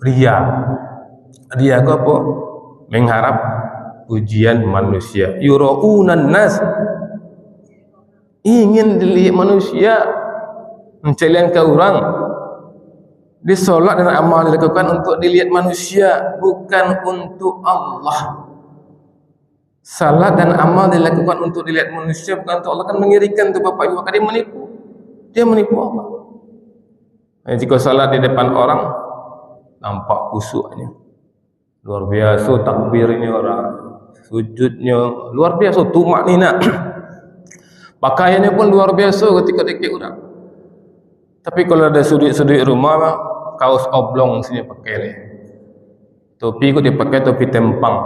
Ria. Ria itu apa? Mengharap pujian manusia. Yuraunan nas, ingin dilihat manusia, menceliankan orang. Di solat dan amal dilakukan untuk dilihat manusia, bukan untuk Allah. Salat dan amal dilakukan untuk dilihat manusia, bukan untuk Allah. Kan mengirikan tu Bapak Ibu, maka dia menipu. Dia menipu Allah. Jika salat di depan orang, nampak khusyuknya luar biasa, takbirnya orang, sujudnya luar biasa, tumaknina. Pakaiannya pun luar biasa ketika dekat orang. Tapi kalau ada sudut-sudut rumah, kaos oblong sini pakai leh. Topi kau dipakai topi tempang.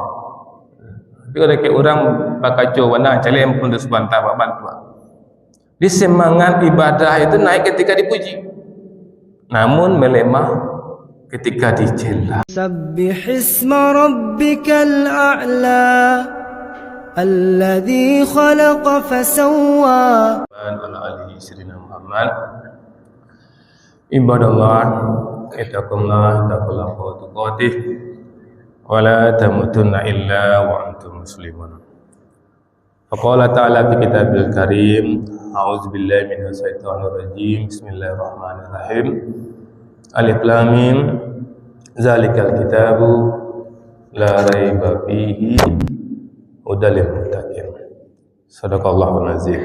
Tapi kalau dekat orang pakai cawana, calem pun sebentar bantu. Di semangat ibadah itu naik ketika dipuji, namun melemah ketika dicela. Sabbih isma rabbikal a'la alladhi khalaqa fasawwa. Ala alihi sirina Muhammad. Ibadallah, ittaqullah haqqa tuqatih wa la tamutunna illa wa antum muslimun. Faqala ta'ala fi kitabil karim, a'udzu billahi minasy syaithanir rajim. Bismillahirrahmanirrahim. Alif lam mim, zalikal kitabu la raiba fihi hudal lil muttaqin. Shadaqallahul azim.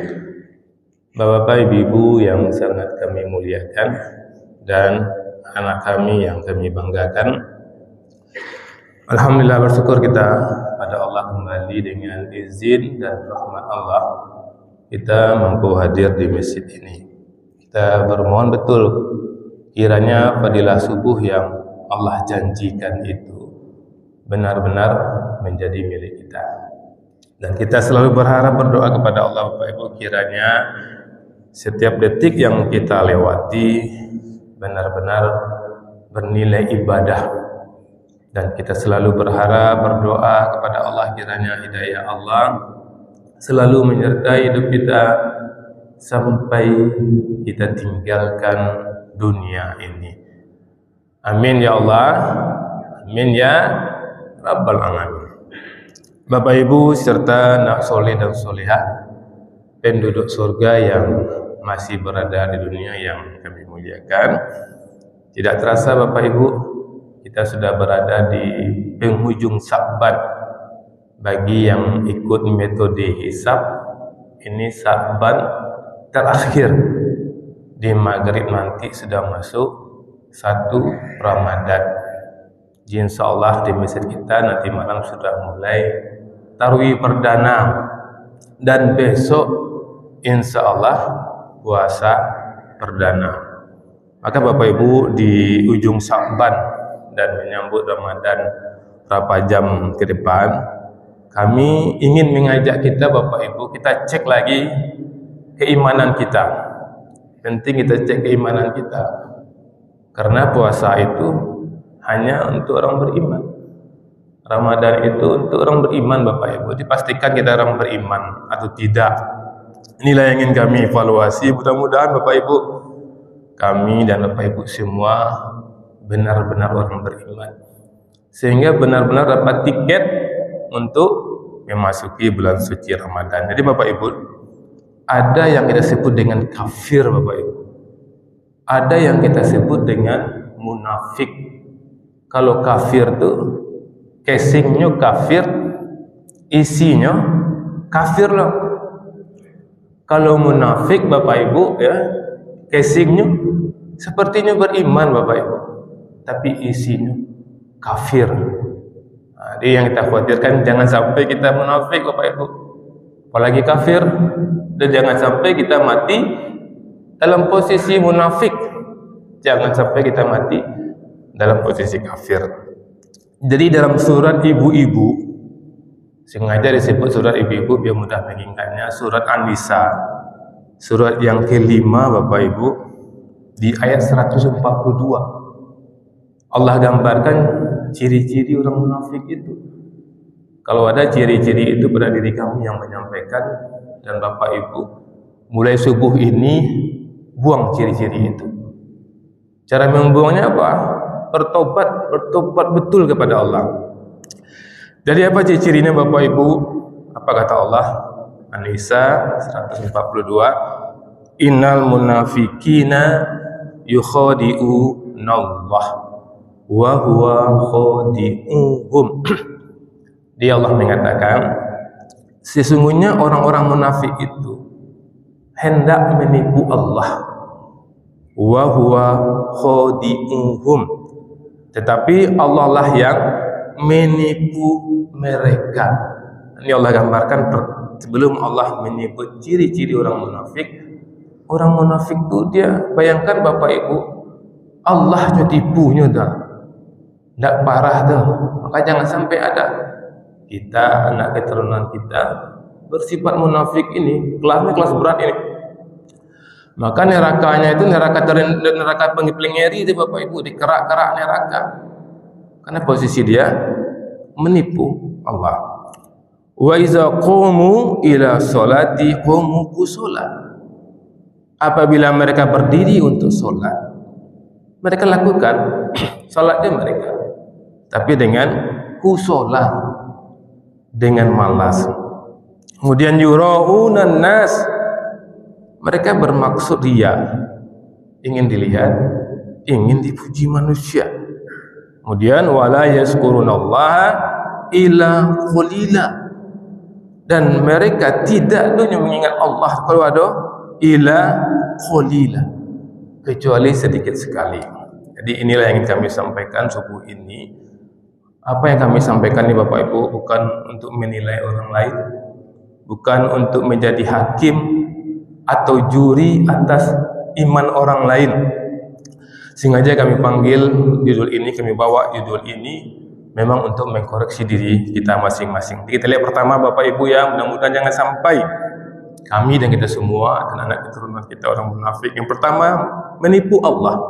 Bapak Ibu yang sangat kami muliakan dan anak kami yang kami banggakan, alhamdulillah bersyukur kita pada Allah kembali dengan izin dan rahmat Allah kita mampu hadir di masjid ini. Kita bermohon betul kiranya fadilah subuh yang Allah janjikan itu benar-benar menjadi milik kita. Dan kita selalu berharap, berdoa kepada Allah Bapak Ibu, kiranya setiap detik yang kita lewati benar-benar bernilai ibadah. Dan kita selalu berharap, berdoa kepada Allah kiranya hidayah Allah selalu menyertai hidup kita sampai kita tinggalkan dunia ini. Amin ya Allah, amin ya Rabbal Alamin. Bapak Ibu serta anak soleh dan solehah, penduduk surga yang masih berada di dunia yang kami muliakan, tidak terasa Bapak Ibu, kita sudah berada di penghujung Sya'ban. Bagi yang ikut metode hisab, ini Sya'ban terakhir. Di maghrib nanti sudah masuk 1 Ramadan. Insyaallah di masjid kita nanti malam sudah mulai tarawih perdana, dan besok insyaallah puasa perdana. Maka Bapak Ibu di ujung Sya'ban dan menyambut Ramadan berapa jam ke depan, kami ingin mengajak kita Bapak Ibu, kita cek lagi keimanan kita. Penting kita cek keimanan kita, karena puasa itu hanya untuk orang beriman. Ramadan itu untuk orang beriman Bapak Ibu. Dipastikan kita orang beriman atau tidak. Inilah yang ingin kami evaluasi. Mudah-mudahan Bapak Ibu, kami dan Bapak Ibu semua benar-benar orang beriman, sehingga benar-benar dapat tiket untuk memasuki bulan suci Ramadan. Jadi Bapak Ibu, ada yang kita sebut dengan kafir Bapak Ibu, ada yang kita sebut dengan munafik. Kalau kafir itu casingnya kafir, isinya kafir loh. Kalau munafik Bapak Ibu ya, casingnya sepertinya beriman Bapak Ibu, tapi isinya kafir. Jadi yang kita khawatirkan jangan sampai kita munafik Bapak Ibu, apalagi kafir, dan jangan sampai kita mati dalam posisi munafik, jangan sampai kita mati dalam posisi kafir. Jadi dalam surat ibu-ibu, sengaja disebut surat ibu-ibu biar mudah mengingatnya, surat An-Nisa, surat yang kelima Bapak Ibu, di ayat 142 Allah gambarkan ciri-ciri orang munafik itu. Kalau ada ciri-ciri itu pada diri kamu yang menyampaikan, dan Bapak Ibu mulai subuh ini buang ciri-ciri itu. Cara membuangnya apa? bertobat betul kepada Allah. Jadi apa ciri-cirinya Bapak Ibu? Apa kata Allah? An-Nisa 142, innal munafiqina yukhadi'unallah wa huwa khadi'uhum. Dia Allah mengatakan, sesungguhnya orang-orang munafik itu hendak menipu Allah, wa huwa khadi'uhum, tetapi Allah lah yang menipu mereka. Ini Allah gambarkan sebelum Allah menyebut ciri-ciri orang munafik. Orang munafik itu dia, bayangkan Bapak Ibu, Allah tu tipunya dah. Tak parah dah. Maka jangan sampai ada kita, anak keturunan kita bersifat munafik ini, kelasnya kelas berat ini. Maka nerakanya itu neraka penglengeri itu Bapak Ibu, di kerak-kerak neraka. Karena posisi dia menipu Allah. Wa iza qamu ila salati qamu kusala. Apabila mereka berdiri untuk solat, mereka lakukan solatnya mereka, tapi dengan kusala, dengan malas. Kemudian yuraunan nas, mereka bermaksud ria, ingin dilihat, ingin dipuji manusia. Kemudian wala yazkurunallaha illa qalila, dan mereka tidak dunia mengingat Allah kalau ada ila qalila, kecuali sedikit sekali. Jadi inilah yang ingin kami sampaikan subuh ini. Apa yang kami sampaikan ini Bapak Ibu bukan untuk menilai orang lain, bukan untuk menjadi hakim atau juri atas iman orang lain. Sengaja kami panggil judul ini, kami bawa judul ini memang untuk mengkoreksi diri kita masing-masing. Kita lihat pertama Bapak Ibu ya, mudah-mudahan jangan sampai kami dan kita semua dan anak keturunan kita orang munafik. Yang pertama, menipu Allah.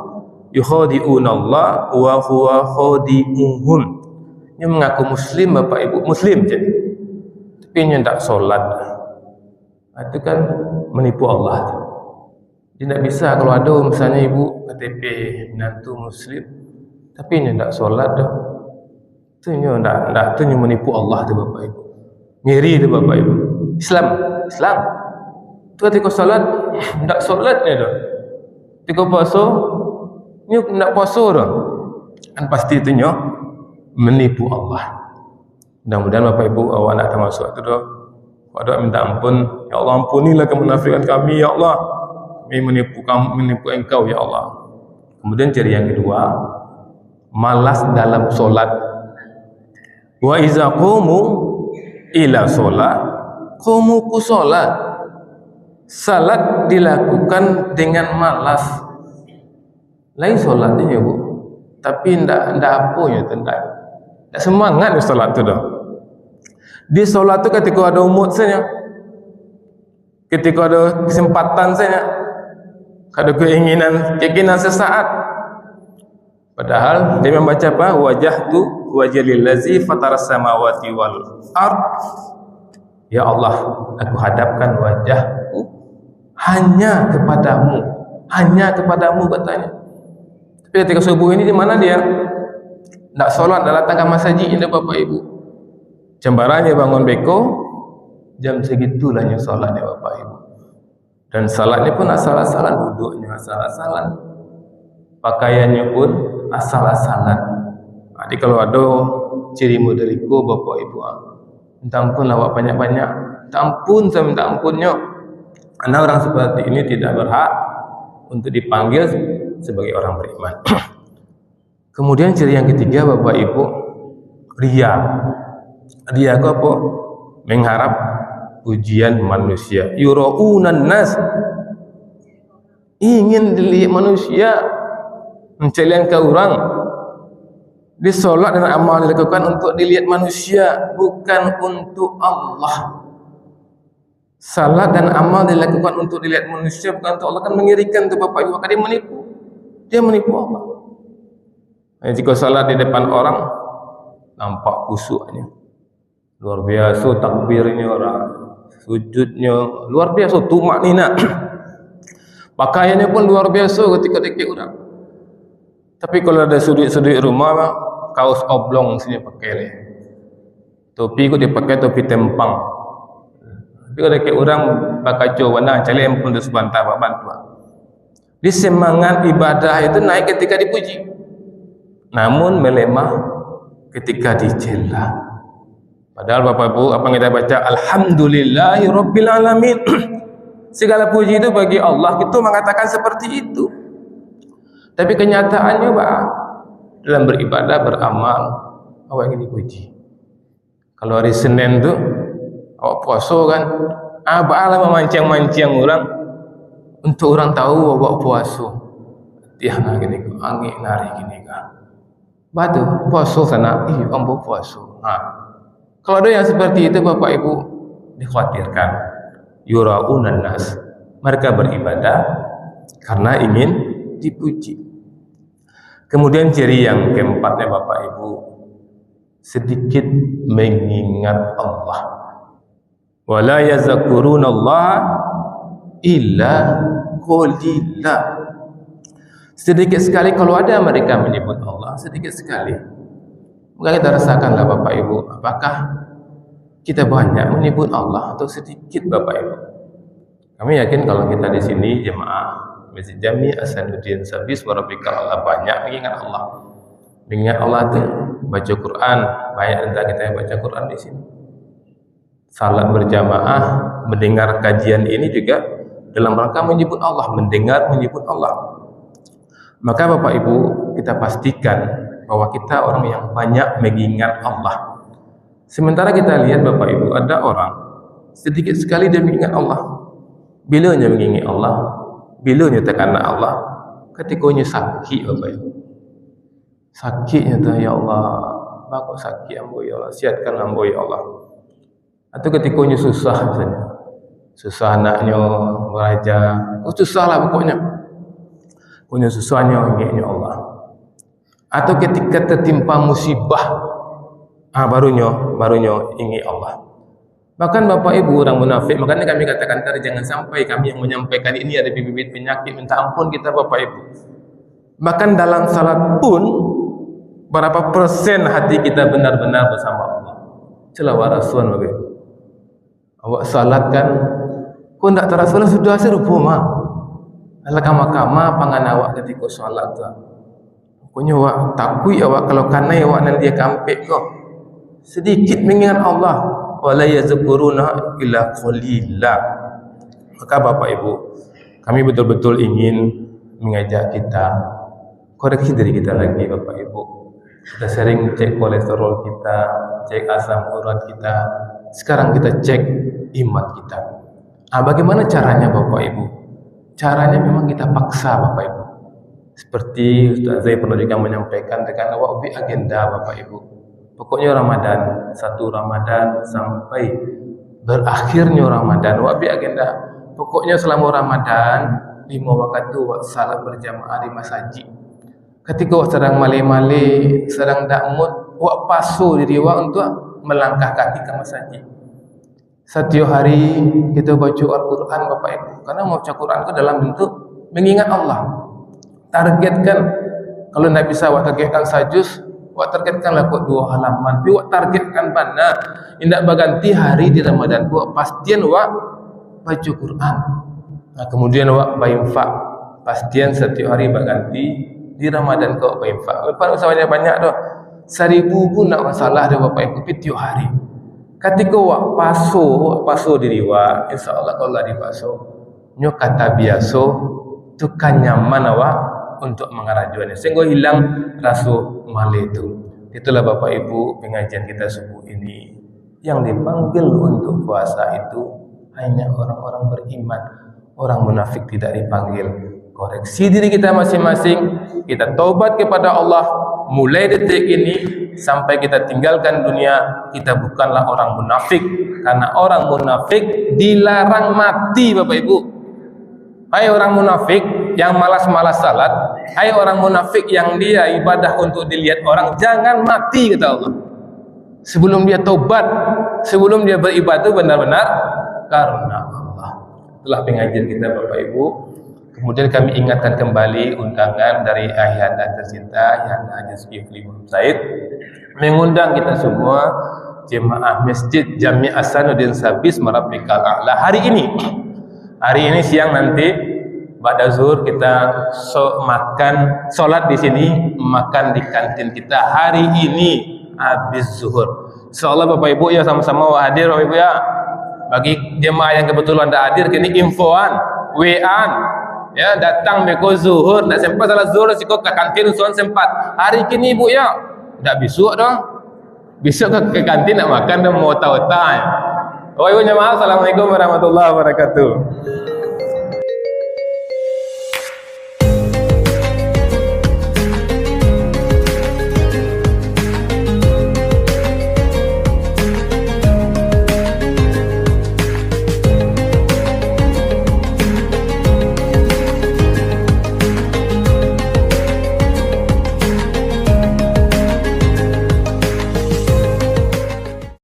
Yukhadi'unallah wa huwa khadi'uhum. Ini mengaku muslim Bapak Ibu, muslim je, tapi dia tak solat. Itu kan menipu Allah. Dia tak bisa kalau ada misalnya ibu KTP menantu muslim, tapi dia tak solat dah. Itu dia menipu Allah tu Bapak Ibu. Ngiri tu Bapak Ibu. Islam. Tu ketika solat, tak solatnya dah. Ketika puasa, dia tak puasa dah. Kan pasti itu menipu Allah. Mudah-mudahan Bapak Ibu awak nak termasuk itu dah. Pada minta ampun, ya Allah ampunilah kemunafikan kami ya Allah. Kami menipu engkau ya Allah. Kemudian ciri yang kedua, malas dalam solat. Wa iza qumu ila solat qumu kusala. Salat dilakukan dengan malas. Lain solatnya Bu, tapi ndak apanya tentang ndak semangat di solat tu dah. Di solat tu ketika ada umut saja, ketika ada kesempatan saja, ada keinginan sesaat. Padahal dia membaca apa? Wajahtu wajhil ladzi fataras samawati wal ard. Ya Allah, aku hadapkan wajahku hanya kepadamu katanya. Tapi ketika subuh ini di mana dia? Tak solat, dah datang ke masjid ini Bapak Ibu. Jembarannya bangun beko, jam segitulahnya solatnya Bapak Ibu. Dan salatnya pun asal-asalan, duduknya asal-asalan, pakaiannya pun asal-asalan. Jadi kalau ada ciri modeliku Bapak Ibu, minta ampun awak banyak-banyak, minta ampun, saya minta ampunnya. Karena orang seperti ini tidak berhak untuk dipanggil sebagai orang beriman. Kemudian ciri yang ketiga Bapak Ibu, ria. Ria itu apa? Mengharap pujian manusia. Yuraunan nas, ingin dilihat manusia, mencelian ke orang. Di solat dan amal dilakukan untuk dilihat manusia, bukan untuk Allah. Salat dan amal dilakukan untuk dilihat manusia, bukan untuk Allah. Kan mengirikan tu Bapak Ibu, maka dia menipu Allah. Jika salat di depan orang, nampak khusyuknya luar biasa, takbirnya orang, sujudnya luar biasa, tumak nina, pakaiannya pun luar biasa ketika orang. Tapi kalau ada sudut-sudut rumah, kaos oblong sini pakai le. Topi kau dia pakai topi tempang. Tapi kalau dekat orang bakaco warna calem pun tu sebentar buat bantu. Di semangat ibadah itu naik ketika dipuji. Namun melemah ketika dicela. Padahal Bapak Ibu, apa yang kita baca Alhamdulillahirabbil alamin. Segala puji itu bagi Allah, kita mengatakan seperti itu. Tapi kenyataannya Pak, dalam beribadah, beramal, awak ingin dipuji. Kalau hari Senin tu awak puasa kan, abah memancing-mancing orang untuk orang tahu awak puasa. Dia nak gini, angin nari gini kan. Batu puasa sana, ambo puasa. Kalau ada yang seperti itu Bapak Ibu, dikhawatirkan. Yura'unan nas, mereka beribadah karena ingin dipuji. Kemudian ciri yang keempatnya Bapak Ibu, sedikit mengingat Allah. Wala yazkurunallaha illa qalila. Sedikit sekali kalau ada mereka menyebut Allah, sedikit sekali. Maka kita rasakanlah Bapak Ibu, apakah kita banyak menyebut Allah atau sedikit Bapak Ibu? Kami yakin kalau kita di sini jemaah Masjid Jami Hasanuddin Sabis Warabbikal Allah banyak mengingat Allah. Mengingat Allah itu baca Quran, banyak entah kita yang baca Quran di sini. Salat berjamaah, mendengar kajian ini juga dalam rangka menyebut Allah, mendengar menyebut Allah. Maka Bapak Ibu, kita pastikan bahwa kita orang yang banyak mengingat Allah. Sementara kita lihat Bapak Ibu, ada orang sedikit sekali dia mengingat Allah. Bilanya mengingat Allah, bilanya terkena Allah, ketikanya sakit Bapak Ibu. Sakitnya tu ya Allah, bakal sakit ambo ya Allah, sihatkan ambo ya Allah. Atau ketikanya susah misalnya, susah anaknya beraja, susah lah pokoknya. Punya susahnya ingatnya Allah. Atau ketika tertimpa musibah, barunya ingat Allah. Bahkan Bapak Ibu orang munafik, makanya kami katakan tadi jangan sampai kami yang menyampaikan ini ada bibit penyakit, minta ampun kita Bapak Ibu. Bahkan dalam salat pun berapa persen hati kita benar-benar bersama Allah. Celawar Rasul Bapak Ibu. Awak salat kan, kau tak terasa sudah serupa mah. Alah kama-kama pangan awak ketika salat tu. Pokoknya awak takui awak kalau kanai awak nan dia kampek kau. Sedikit mengingat Allah. Wala yazkuruna illa qalila. Maka Bapak Ibu, kami betul-betul ingin mengajak kita koreksi diri kita lagi Bapak Ibu. Kita sering cek kolesterol kita, cek asam urat kita. Sekarang kita cek iman kita. Bagaimana caranya Bapak Ibu? Caranya memang kita paksa Bapak Ibu. Seperti Ustaz Zai pernah juga menyampaikan dengan awak ubi agenda Bapak Ibu. Pokoknya Ramadan, 1 Ramadan sampai berakhirnya Ramadan, awak ubi agenda. Pokoknya selama Ramadan 5 waktu awak salat berjamaah di masjid. Ketika awak sedang male-male, sedang tak mood, awak pasu diri awak untuk melangkah kaki ke masjid. Setiap hari kita baca Al-Quran Bapak Ibu. Karena membaca Quran itu dalam bentuk mengingat Allah. Targetkan, kalau tidak bisa awak targetkan sajus, awak targetkanlah kot 2 halaman. Tapi awak targetkan mana? Tidak berganti hari di Ramadan. Awak pastian awak baca Quran. Kemudian awak berinfak. Pastian setiap hari berganti di Ramadan awak berinfak. Lepas usahanya banyak dah. 1000 pun tak masalah dah Bapak Ibu. Tapi tiap hari. Ketika awak pasu diri awak, insya-Allah kalau Allah dipasu, nyo kata biasa tu kan nyaman awak untuk mengarajuannya sehingga hilang rasa malu itu. Itulah Bapak Ibu pengajian kita subuh ini. Yang dipanggil untuk puasa itu hanya orang-orang beriman. Orang munafik tidak dipanggil. Koreksi diri kita masing-masing, kita taubat kepada Allah mulai detik ini sampai kita tinggalkan dunia. Kita bukanlah orang munafik, karena orang munafik dilarang mati Bapak Ibu. Hai orang munafik yang malas-malas salat, hai orang munafik yang dia ibadah untuk dilihat orang, jangan mati kata Allah. Sebelum dia taubat, sebelum dia beribadah benar-benar karena Allah. Itulah pengajian kita Bapak Ibu. Kemudian kami ingatkan kembali undangan dari ayahanda tercinta Ayahanda Haji Zulkifli Said mengundang kita semua jemaah Masjid Jami' Ahsanuddin Sabis Marafiqal A'la hari ini siang nanti ba'da zuhur kita makan solat di sini, makan di kantin kita hari ini habis zuhur. Insyaallah Bapak Ibu ya sama-sama hadir Bapak Ibu ya. Bagi jemaah yang kebetulan tidak hadir kini infoan, WA-an ya datang beko zuhur, nak sempat salat zuhur siko ke kantin soal sempat. Hari kini Ibu ya. Tidak besok dong. Besok ke kantin nak makan dan mau tahu-tahu. Bapak Ibu jemaah, assalamualaikum warahmatullahi wabarakatuh.